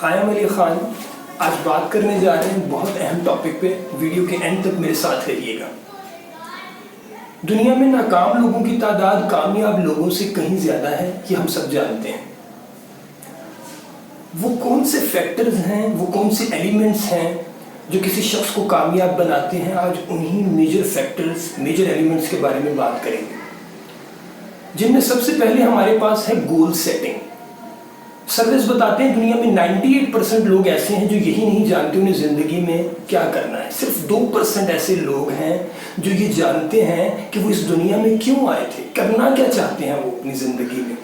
I am Ali Khan. آج بات کرنے جا رہے ہیں بہت اہم ٹاپک پہ. ویڈیو کے اینڈ تک میرے ساتھ رہیے گا. دنیا میں ناکام لوگوں کی تعداد کامیاب لوگوں سے کہیں زیادہ ہے، یہ ہم سب جانتے ہیں. وہ کون سے فیکٹرز ہیں، وہ کون سے ایلیمنٹس ہیں جو کسی شخص کو کامیاب بناتے ہیں؟ آج انہی میجر فیکٹرز، میجر ایلیمنٹس کے بارے میں بات کریں گے، جن میں سب سے پہلے ہمارے پاس ہے گول سیٹنگ. سرویز بتاتے ہیں دنیا میں 98% لوگ ایسے ہیں جو یہی نہیں جانتے انہیں زندگی میں کیا کرنا ہے. صرف 2% ایسے لوگ ہیں جو یہ جانتے ہیں کہ وہ اس دنیا میں کیوں آئے تھے، کرنا کیا چاہتے ہیں وہ اپنی زندگی میں.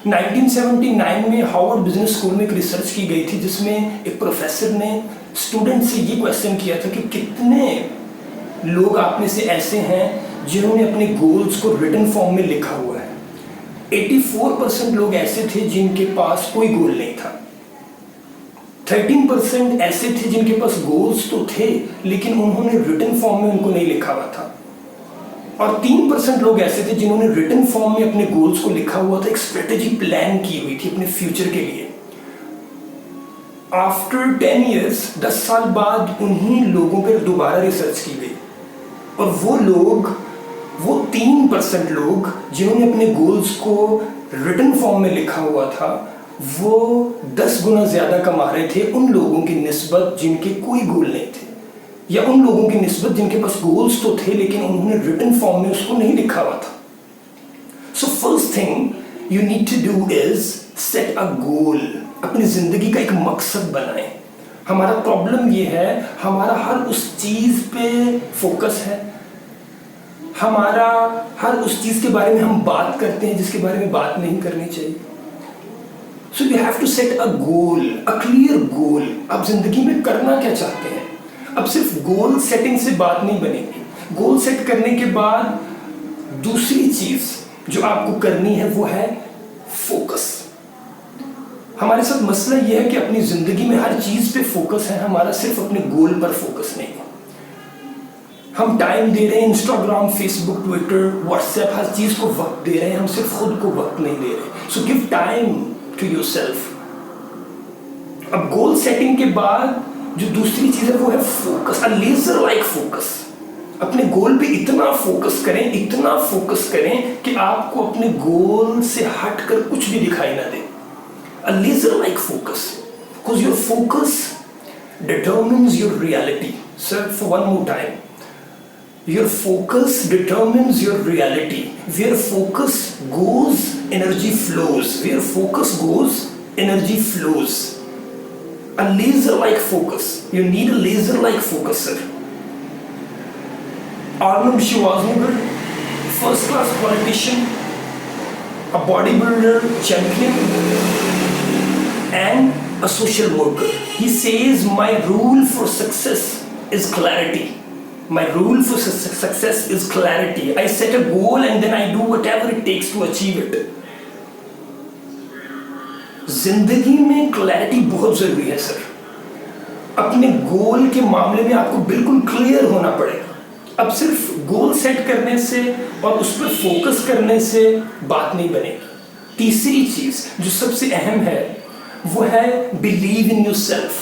1979 میں ہارورڈ بزنس اسکول میں ایک ریسرچ کی گئی تھی جس میں ایک پروفیسر نے اسٹوڈنٹ سے یہ کویسچن کیا تھا کہ کتنے لوگ آپ میں سے ایسے ہیں جنہوں نے اپنے گولز کو ریٹن فارم میں لکھا ہوا ہے. 84% لوگ ایسے تھے جن کے پاس کوئی گول نہیں تھا. 13% ایسے تھے جن کے پاس گولز تو تھے لیکن انہوں نے ریٹن فارم میں ان کو نہیں لکھا ہوا تھا. اور 3% لوگ ایسے تھے جنہوں نے ریٹن فارم میں اپنے گولز کو لکھا ہوا تھا، ایک اسٹریٹجی پلان کی ہوئی تھی اپنے فیوچر کے لیے. آفٹر 10 ایئرس 10 سال بعد انہی لوگوں پہ دوبارہ ریسرچ کی گئی اور وہ 3% لوگ جنہوں نے اپنے گولز کو ریٹن فارم میں لکھا ہوا تھا وہ 10 گنا زیادہ کما رہے تھے ان لوگوں کی نسبت جن کے کوئی گول نہیں تھے، یا ان لوگوں کی نسبت جن کے پاس گولز تو تھے لیکن انہوں نے ریٹن فارم میں اس کو نہیں لکھا ہوا تھا. So first thing you need to do is set a goal. اپنی زندگی کا ایک مقصد بنائیں. ہمارا پرابلم یہ ہے ہمارا ہر اس چیز پہ فوکس ہے، ہمارا ہر اس چیز کے بارے میں ہم بات کرتے ہیں جس کے بارے میں بات نہیں کرنی چاہیے. So you have to set a goal, a clear goal. آپ زندگی میں کرنا کیا چاہتے ہیں؟ اب صرف گول سیٹنگ سے بات نہیں بنے گی. گول سیٹ کرنے کے بعد دوسری چیز جو آپ کو کرنی ہے وہ ہے فوکس. ہمارے ساتھ مسئلہ یہ ہے کہ اپنی زندگی میں ہر چیز پہ فوکس ہے، ہمارا صرف اپنے گول پر فوکس نہیں ہے. ہم ٹائم دے رہے ہیں انسٹاگرام، فیس بک، ٹویٹر، واٹس ایپ، ہر چیز کو وقت دے رہے ہیں، ہم صرف خود کو وقت نہیں دے رہے. So give time to yourself. اب گول سیٹنگ کے بعد جو دوسری چیز ہے وہ ہے فوکس، لیزر لائک فوکس. اپنے گول پہ اتنا فوکس کریں کہ آپ کو اپنے گول سے ہٹ کر کچھ بھی دکھائی نہ دے. Laser like focus because your focus determines your reality. Sir, for one more time, your focus determines your reality. Where focus goes, energy flows. Where focus goes, energy flows. A laser-like focus. You need a laser-like focus, sir. Arnold Schwarzenegger, first-class politician, a bodybuilder champion, and a social worker. He says, my rule for success is clarity. My rule for success is clarity. I set a goal and then I do whatever it takes to achieve it. زندگی میں clarity بہت ضروری ہے سر. اپنے گول کے معاملے میں آپ کو بالکل کلیئر ہونا پڑے گا. اب صرف گول سیٹ کرنے سے اور اس پر فوکس کرنے سے بات نہیں بنے گی. تیسری چیز جو سب سے اہم ہے وہ ہے believe in yourself.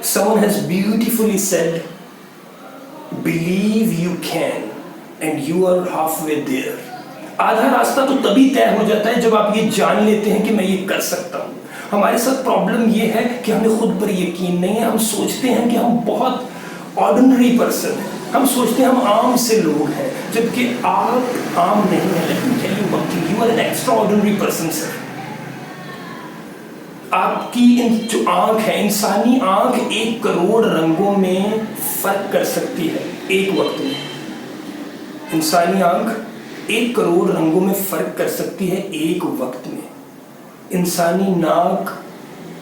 Someone has beautifully said, believe you can and you are halfway there. آدھا راستہ تو تبھی طے ہو جاتا ہے جب آپ یہ جان لیتے ہیں کہ میں یہ کر سکتا ہوں. ہمارے ساتھ پرابلم یہ ہے کہ ہمیں خود پر یقین نہیں ہے. ہم سوچتے ہیں کہ ہم بہت آرڈنری پرسن ہیں، ہم سوچتے ہیں ہم عام سے لوگ ہیں، جبکہ آپ عام نہیں ہیں. Let me tell you one thing, you are an extraordinary person, sir. آپ کی جو آنکھ ہے، انسانی آنکھ 1 کروڑ رنگوں میں فرق کر سکتی ہے ایک وقت میں. انسانی آنکھ 1 کروڑ رنگوں میں فرق کر سکتی ہے ایک وقت میں. انسانی ناک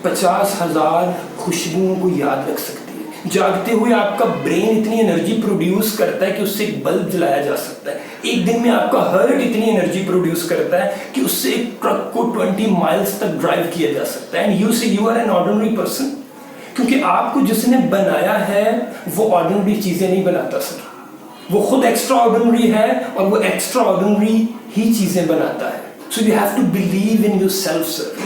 50,000 خوشبوؤں کو یاد رکھ سکتی ہے. جاگتے ہوئے آپ کا برین اتنی انرجی پروڈیوس کرتا ہے کہ اس سے ایک بلب جلایا جا سکتا ہے. ایک دن میں آپ کا ہارٹ اتنی انرجی پروڈیوس کرتا ہے کہ اس سے ایک ٹرک کو 20 مائلز تک ڈرائیو کیا جا سکتا ہے. And you say you are an ordinary person. کیونکہ آپ کو جس نے بنایا ہے وہ آرڈنری چیزیں نہیں بناتا سر. وہ خود ایکسٹرا آرڈنری ہے اور وہ ایکسٹرا آرڈنری ہی چیزیں بناتا ہے. So you have to believe in yourself sir.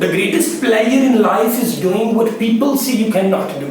The greatest pleasure in life is doing what people say you cannot do.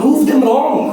Prove them wrong.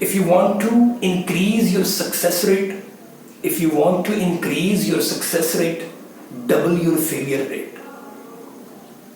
If you want to increase your success rate, if you want to increase your success rate, double your failure rate.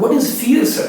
What is fear, sir?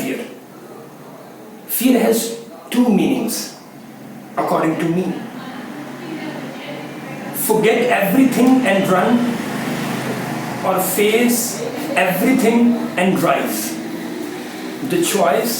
fear? Fear has two meanings, according to me. Forget everything and run, or face everything and rise. The choice